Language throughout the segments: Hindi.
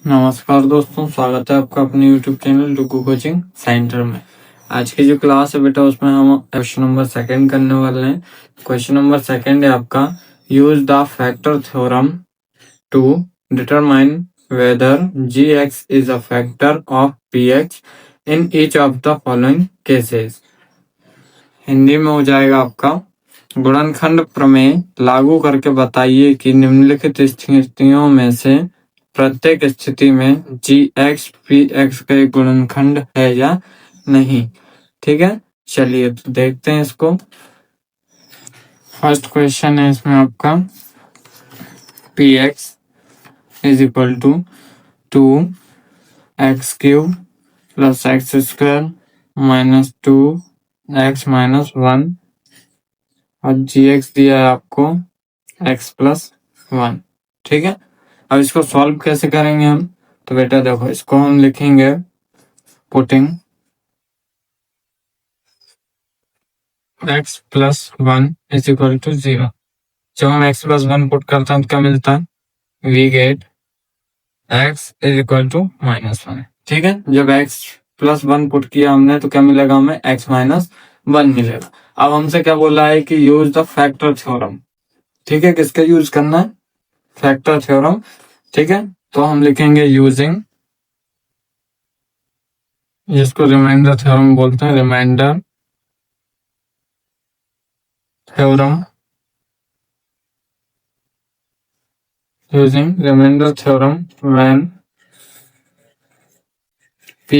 नमस्कार दोस्तों, स्वागत है आपका अपने यूट्यूब चैनल डुगू कोचिंग सेंटर में। आज की जो क्लास है बेटा, उसमें हम क्वेश्चन नंबर सेकंड करने वाले हैं। क्वेश्चन नंबर सेकंड है आपका, use the factor theorem to determine whether g x is a factor of p x in each of the following cases. Hindi में हो जाएगा आपका, गुणनखंड प्रमेय लागू करके बताइए कि निम्नलिखित स्थितियों में से प्रत्येक स्थिति में जी एक्स पी एक्स का एक गुणनखंड है या नहीं। ठीक है, चलिए तो देखते हैं इसको। फर्स्ट क्वेश्चन है इसमें आपका, p x is equal to 2x³ plus x square minus 2x-1 और जी एक्स दिया है आपको x+1। ठीक है, अब इसको सॉल्व कैसे करेंगे हम? तो बेटा देखो, इसको हम लिखेंगे putting x+1 is equal to 0। जब हम x+1 पुट करते हैं तो क्या मिलता है? We get x is equal to -1। ठीक है, जब x+1 पुट किया हमने तो क्या मिलेगा हमें? x-1 मिलेगा। अब हमसे क्या बोला है कि यूज द फैक्टर थ्योरम। ठीक है, किसका यूज करना है? Factor theorem. ठीक है, तो हम लिखेंगे यूजिंग, जिसको रिमाइंडर थ्योरम बोलते हैं, remainder theorem, using remainder theorem when p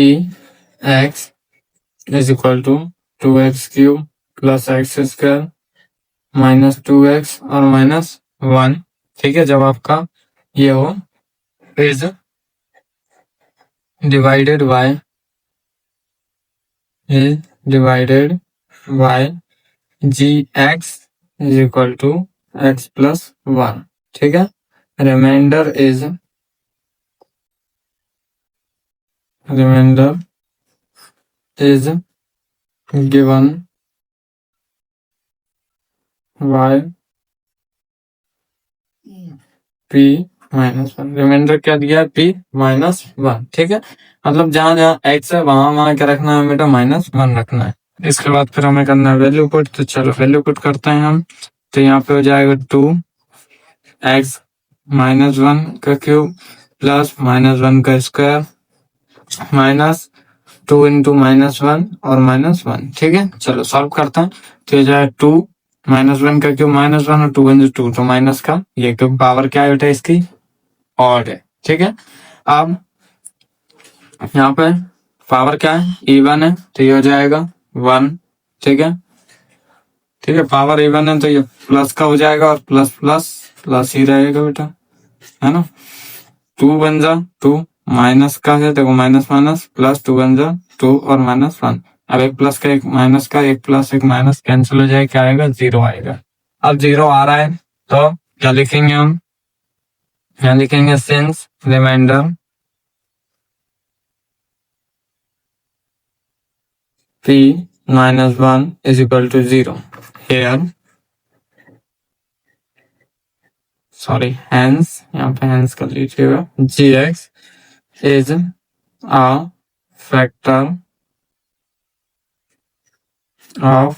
x is equal to 2x³ plus x square minus 2x और -1। ठीक है, जब आपका ये हो is divided by g x is equal to x+1। ठीक है, remainder is given by p-1। Remainder क्या दिया है? p-1। ठीक है, मतलब जहां जहां x है वहां वहां क्या रखना है बेटा? -1 रखना है। इसके बाद फिर हमें करना है वैल्यू पुट। तो चलो वैल्यू पुट करते हैं हम। तो यहाँ पे हो जाएगा 2x-1 का क्यूब प्लस -1 का स्क्वायर माइनस 2 इंटू -1 और -1। ठीक है, चलो सॉल्व करते हैं। तो ये जाए 2 -1 का क्यूब -1 और 2 इंटू 2 तो माइनस का ये, क्योंकि पावर क्या है बेटा इसकी? ऑड है। ठीक है, अब यहाँ पे पावर क्या है? इवन है, तो ये हो जाएगा 1। ठीक है, पावर इवन है तो ये प्लस का हो जाएगा और प्लस प्लस प्लस ही रहेगा बेटा, है ना। 2 बन जा 2, माइनस का है देखो, माइनस माइनस प्लस 2 बन जा 2 और -1। अब एक प्लस का एक माइनस का, एक प्लस एक माइनस कैंसिल हो जाए, क्या आएगा? 0 आएगा। अब 0 आ रहा है तो क्या लिखेंगे हम? यहाँ लिखेंगे since reminder p-1 is equal to 0 here, sorry hence, यहाँ पे hence कर लीजिएगा, gx is a factor of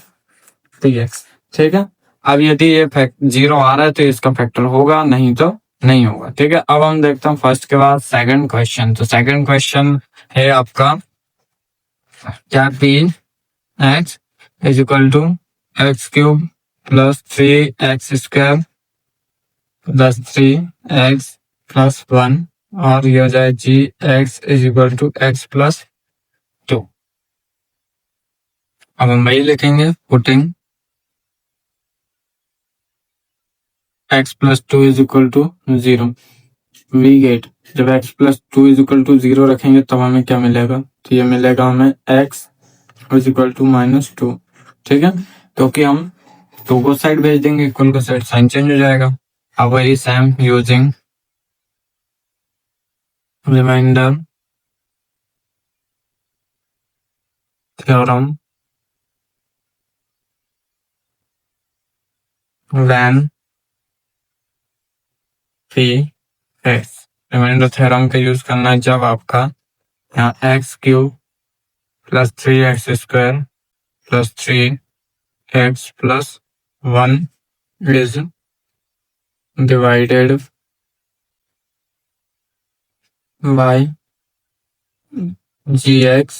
px। ठीक है, अब यदि ये 0 आ रहा है तो इसका फैक्टर होगा, नहीं तो नहीं होगा। ठीक है, अब हम देखते हैं फर्स्ट के बाद सेकंड क्वेश्चन। तो सेकंड क्वेश्चन है आपका, क्या p x is equal to x³ plus 3x² plus 3x+1 और ये हो जाए G x is equal to x+2। अब हम वही लिखेंगे, putting x+2 is equal to 0। We get, जब x+2 इज इक्वल टू 0 रखेंगे तब हमें क्या मिलेगा? तो ये मिलेगा हमें x इज इक्वल टू -2। ठीक है, क्योंकि हम 2 को साइड भेज देंगे, इक्वल को साइड, साइन चेंज हो जाएगा। अब वही same using remainder theorem when p x remainder theorem का यूज करना है जब आपका यहाँ x cube plus 3x² plus 3x plus 1 is divided by gx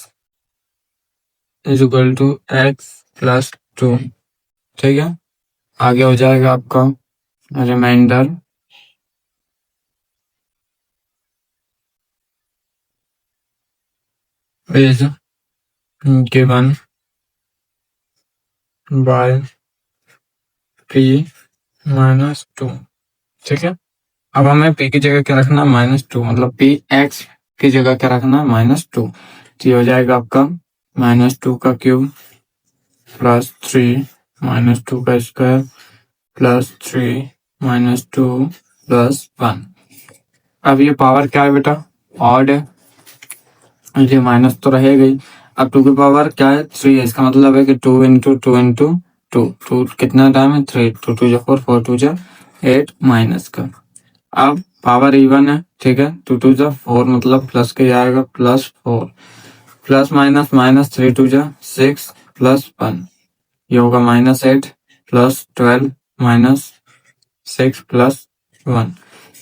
is equal to x plus 2। ठीक है, आगे हो जाएगा आपका remainder is given by p minus 2। ठीक है, अब हमें p की जगह क्या रखना है -2, मतलब p x की जगह क्या रखना है -2। तो ये हो जाएगा आपका -2 का क्यूब प्लस 3 -2 का स्क्वायर प्लस 3 -2 प्लस 1। अब ये पावर क्या है बेटा, ऑड है, ये माइनस तो रहेगा ही। अब 2 की पावर क्या है 3 है, इसका मतलब है कि 2 इंटू 2 इंटू 2 कितना टाइम है 3, 2 2 4 4 2 8 माइनस का। अब पावर इवन है, ठीक है, 2 2 4 मतलब प्लस के आएगा plus 4 plus minus minus 3 2 6 plus 1, ये होगा -8 प्लस 12 माइनस 6 प्लस 1।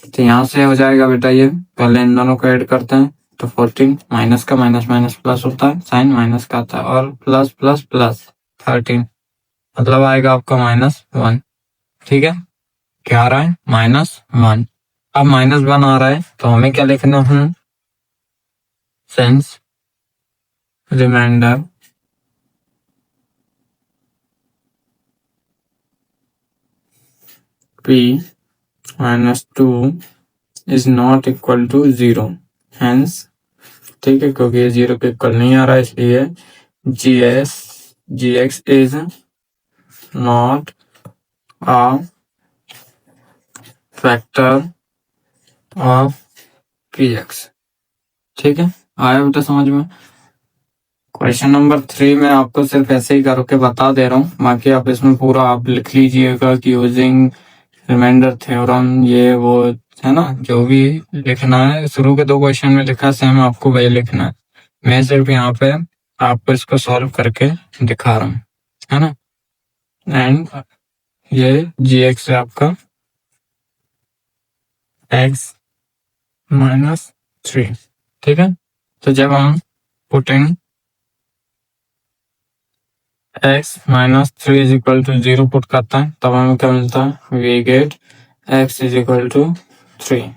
तो यहाँ से हो जाएगा बेटा, ये पहले इन दोनों को ऐड करते हैं तो 14 माइनस का माइनस माइनस प्लस होता है, साइन माइनस का आता है, और प्लस प्लस प्लस 13 मतलब आएगा आपका -1। ठीक है, क्या आ रहा है -1। अब -1 आ रहा है तो हमें क्या लिखना है, since reminder p -2 is not equal to 0, hence, ठीक है, क्योंकि ये 0 के इक्वल नहीं आ रहा है इसलिए gx is not a factor of px। ठीक है, आया बेटा समझ में। क्वेश्चन नंबर 3 में आपको सिर्फ ऐसे ही करके बता दे रहा हूँ, बाकी आप इसमें पूरा आप लिख लीजिएगा कि यूजिंग रिमाइंडर थ्योरम, ये वो है ना, जो भी लिखना है। शुरू के 2 क्वेश्चन में लिखा सेम आपको वही लिखना है, मैं सिर्फ यहाँ पे आपको इसको सॉल्व करके दिखा रहा हूँ, है ना। एंड ये gx है आपका x -3। ठीक है, तो जब हम putting x -3 is equal to 0 put करता है तब हमें क्या मिलता है, we get x is equal to 3।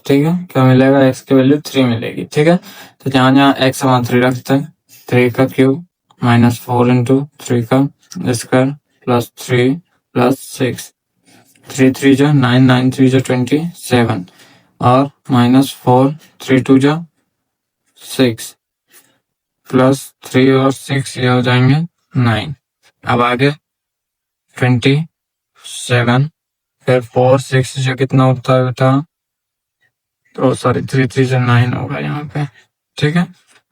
ठीक है, क्या मिलेगा, x की वैल्यू 3 मिलेगी। ठीक है, तो जहाँ जहाँ x वहाँ 3 रखते हैं, 3 का क्यूब -4 इंटू 3 का स्क्वायर प्लस 3 प्लस 6, 3 3 9 9 3 27 और -4 3 2 6 प्लस 3 और 6 ये हो जाएंगे 9। अब आगे 27 फिर 4 6 जो कितना होता है बेटा, तो सॉरी 3 3 9 होगा यहाँ पे। ठीक है,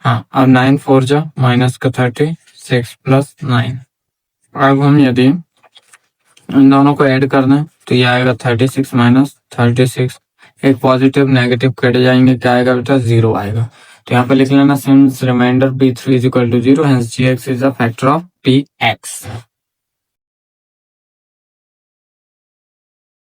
हाँ, अब 9 4 माइनस का 36 प्लस 9। अब हम यदि इन दोनों को ऐड कर दें तो ये आएगा 36 माइनस 36, एक पॉजिटिव नेगेटिव कट जाएंगे, क्या आएगा बेटा 0 आएगा। तो यहाँ पे लिख लेना since remainder p3 is equal to 0, hence gx is a factor of px।